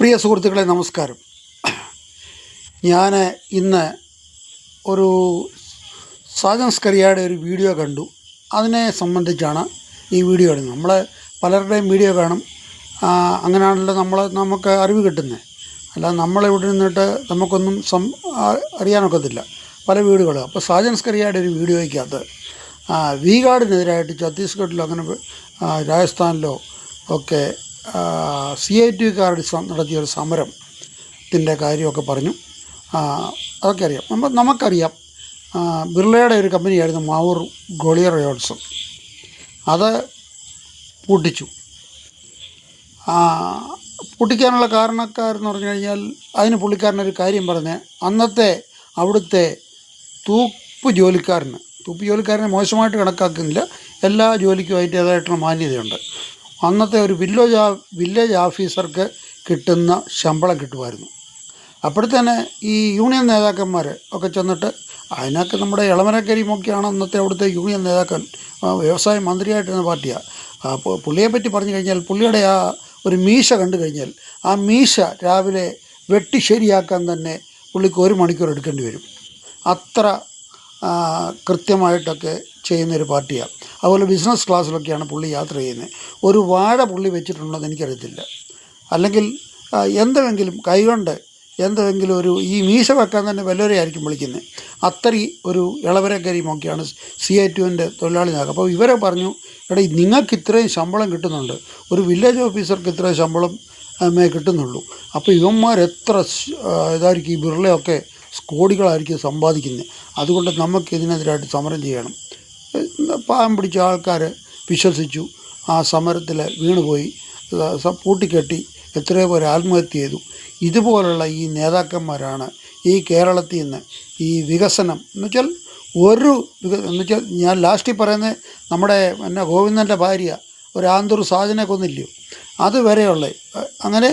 പ്രിയ സുഹൃത്തുക്കളെ നമസ്കാരം. ഞാൻ ഇന്ന് ഒരു സാജൻ സ്കറിയയുടെ ഒരു വീഡിയോ കണ്ടു. അതിനെ സംബന്ധിച്ചാണ് ഈ വീഡിയോ ഇടുന്നത്. നമ്മൾ പലരുടെയും വീഡിയോ കാണും, അങ്ങനെയാണല്ലോ നമുക്ക് അറിവ് കിട്ടുന്നത്. അല്ല നമ്മളിവിടെ നിന്നിട്ട് നമുക്കൊന്നും അറിയാനൊക്കത്തില്ല പല വീഡിയോകൾ. അപ്പോൾ സാജൻ സ്കറിയയുടെ ഒരു വീഡിയോയ്ക്കകത്ത് വി ഗാർഡിനെതിരായിട്ട് ഛത്തീസ്ഗഡിലോ അങ്ങനെ രാജസ്ഥാനിലോ ഒക്കെ CITUകാരുടെ നടത്തിയൊരു സമരത്തിൻ്റെ കാര്യമൊക്കെ പറഞ്ഞു. അതൊക്കെ അറിയാം. നമുക്കറിയാം ബിർളയുടെ ഒരു കമ്പനിയായിരുന്നു മാവൂർ ഗോളിയർ റയോൺസ്. അത് പൂട്ടിച്ചു. പൂട്ടിക്കാനുള്ള കാരണക്കാരെന്ന് പറഞ്ഞു കഴിഞ്ഞാൽ അതിന് പുള്ളിക്കാരനൊരു കാര്യം പറഞ്ഞ് അന്നത്തെ അവിടുത്തെ തൂപ്പ് ജോലിക്കാരനെ മോശമായിട്ട് കണക്കാക്കുന്നില്ല. എല്ലാ ജോലിക്കും അതിൻ്റേതായിട്ടുള്ള മാന്യതയുണ്ട്. അന്നത്തെ ഒരു വില്ലേജ് ഓഫീസർക്ക് കിട്ടുന്ന ശമ്പളം കിട്ടുമായിരുന്നു. അപ്പോഴത്തേനെ ഈ യൂണിയൻ നേതാക്കന്മാർ ഒക്കെ ചെന്നിട്ട് അതിനൊക്കെ നമ്മുടെ എളമരം കരീമൊക്കെയാണ് അന്നത്തെ അവിടുത്തെ യൂണിയൻ നേതാക്കൻ, വ്യവസായ മന്ത്രിയായിട്ടിരുന്ന പാർട്ടിയാണ്. അപ്പോൾ പുള്ളിയെപ്പറ്റി പറഞ്ഞു കഴിഞ്ഞാൽ പുള്ളിയുടെ ആ ഒരു മീശ കണ്ടു കഴിഞ്ഞാൽ ആ മീശ രാവിലെ വെട്ടി ശരിയാക്കാൻ തന്നെ പുള്ളിക്ക് 1 മണിക്കൂർ എടുക്കേണ്ടി വരും. അത്ര കൃത്യമായിട്ടൊക്കെ ചെയ്യുന്നൊരു പാർട്ടിയാണ്. അതുപോലെ ബിസിനസ് ക്ലാസ്സിലൊക്കെയാണ് പുള്ളി യാത്ര ചെയ്യുന്നത്. ഒരു വാഴ പുള്ളി വെച്ചിട്ടുണ്ടെന്ന് എനിക്കറിയത്തില്ല. അല്ലെങ്കിൽ എന്തെങ്കിലും കൈകൊണ്ട് എന്തെങ്കിലും ഒരു ഈ മീശ വെക്കാൻ തന്നെ വല്ലവരെ ആയിരിക്കും വിളിക്കുന്നത്. അത്രയും ഒരു ഇളവരക്കരിയുമൊക്കെയാണ് CITUവിൻ്റെ തൊഴിലാളി നേതാക്കൾ. അപ്പോൾ ഇവരെ പറഞ്ഞു, എടാ നിങ്ങൾക്ക് ഇത്രയും ശമ്പളം കിട്ടുന്നുണ്ട്, ഒരു വില്ലേജ് ഓഫീസർക്ക് ഇത്രയും ശമ്പളം കിട്ടുന്നുള്ളൂ. അപ്പോൾ ഇവന്മാർ എത്ര ഇതായിരിക്കും, ഈ ബിർളയൊക്കെ കോടികളായിരിക്കും സമ്പാദിക്കുന്നത്. അതുകൊണ്ട് നമുക്ക് ഇതിനെതിരായിട്ട് സമരം ചെയ്യണം. പാവം പിടിച്ച ആൾക്കാർ വിശ്വസിച്ചു, ആ സമരത്തിൽ വീണുപോയി, പൂട്ടിക്കെട്ടി എത്രയോ പേർ ആത്മഹത്യ ചെയ്തു. ഇതുപോലുള്ള ഈ നേതാക്കന്മാരാണ് ഈ കേരളത്തിൽ നിന്ന് ഈ വികസനം എന്നുവെച്ചാൽ എന്നുവെച്ചാൽ ഞാൻ ലാസ്റ്റിൽ പറയുന്നത് നമ്മുടെ ഗോവിന്ദൻ്റെ ഭാര്യ ഒരു ആന്തൂർ സാജനെ കൊന്നില്ലയോ, അതുവരെയുള്ള അങ്ങനെ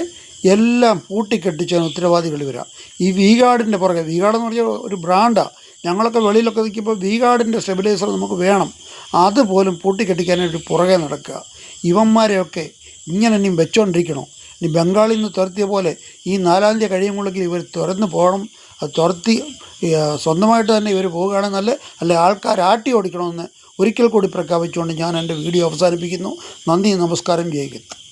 എല്ലാം പൂട്ടിക്കെട്ടിച്ചതിന് ഉത്തരവാദികൾ വരാം. ഈ വി ഗാർഡിൻ്റെ പുറകെ, വി ഗാർഡെന്ന് പറഞ്ഞാൽ ഒരു ബ്രാൻഡാണ്. ഞങ്ങളൊക്കെ വെളിയിലൊക്കെ നിൽക്കുമ്പോൾ വി ഗാർഡിൻ്റെ സ്റ്റെബിലൈസർ നമുക്ക് വേണം, അതുപോലും പൂട്ടിക്കെട്ടിക്കാനായിട്ട് പുറകെ നടക്കുക. ഇവന്മാരെയൊക്കെ ഇങ്ങനെ ഇനിയും വെച്ചുകൊണ്ടിരിക്കണോ? ഇനി ബംഗാളിൽ നിന്ന് തുരത്തിയ പോലെ ഈ 4-ാം തീയതി കഴിയുമ്പോഴേക്കും ഇവർ തുറന്ന് പോകണം. അത് തുരത്തി സ്വന്തമായിട്ട് തന്നെ ഇവർ പോവുകയാണെന്നല്ല, അല്ലെ ആൾക്കാർ ആട്ടി ഓടിക്കണമെന്ന് ഒരിക്കൽ കൂടി പ്രഖ്യാപിച്ചുകൊണ്ട് ഞാൻ എൻ്റെ വീഡിയോ അവസാനിപ്പിക്കുന്നു. നന്ദി, നമസ്കാരം, ജയ് ഹിന്ദ്.